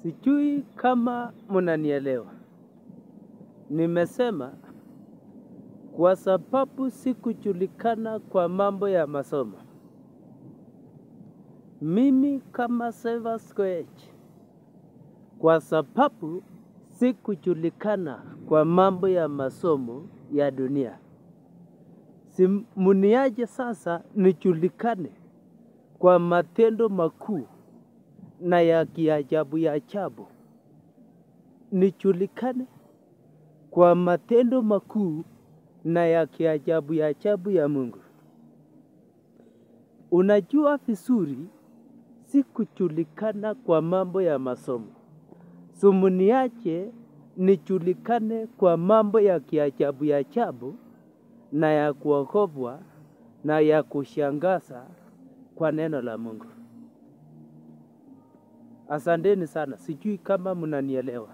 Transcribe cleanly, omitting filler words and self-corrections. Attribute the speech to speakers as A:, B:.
A: Sijui kama mnanielewa. Nimesema kwa sababu sikujulikana kwa mambo ya masomo. Mimi kama Severs Koech, kwa sababu sikujulikana kwa mambo ya masomo ya dunia. Muniaje sasa nijulikane kwa matendo makuu na ya kiajabu ya ajabu. Nijulikane kwa matendo makuu na ya kiajabu ya ajabu ya Mungu. Unajua vizuri sikujulikana kwa mambo ya masomo. Muniache nijulikane kwa mambo ya kiajabu ya ajabu na ya kuogofya na ya kushangaza kwa neno la Mungu. Asanteni sana, sijui kama mnanielewa.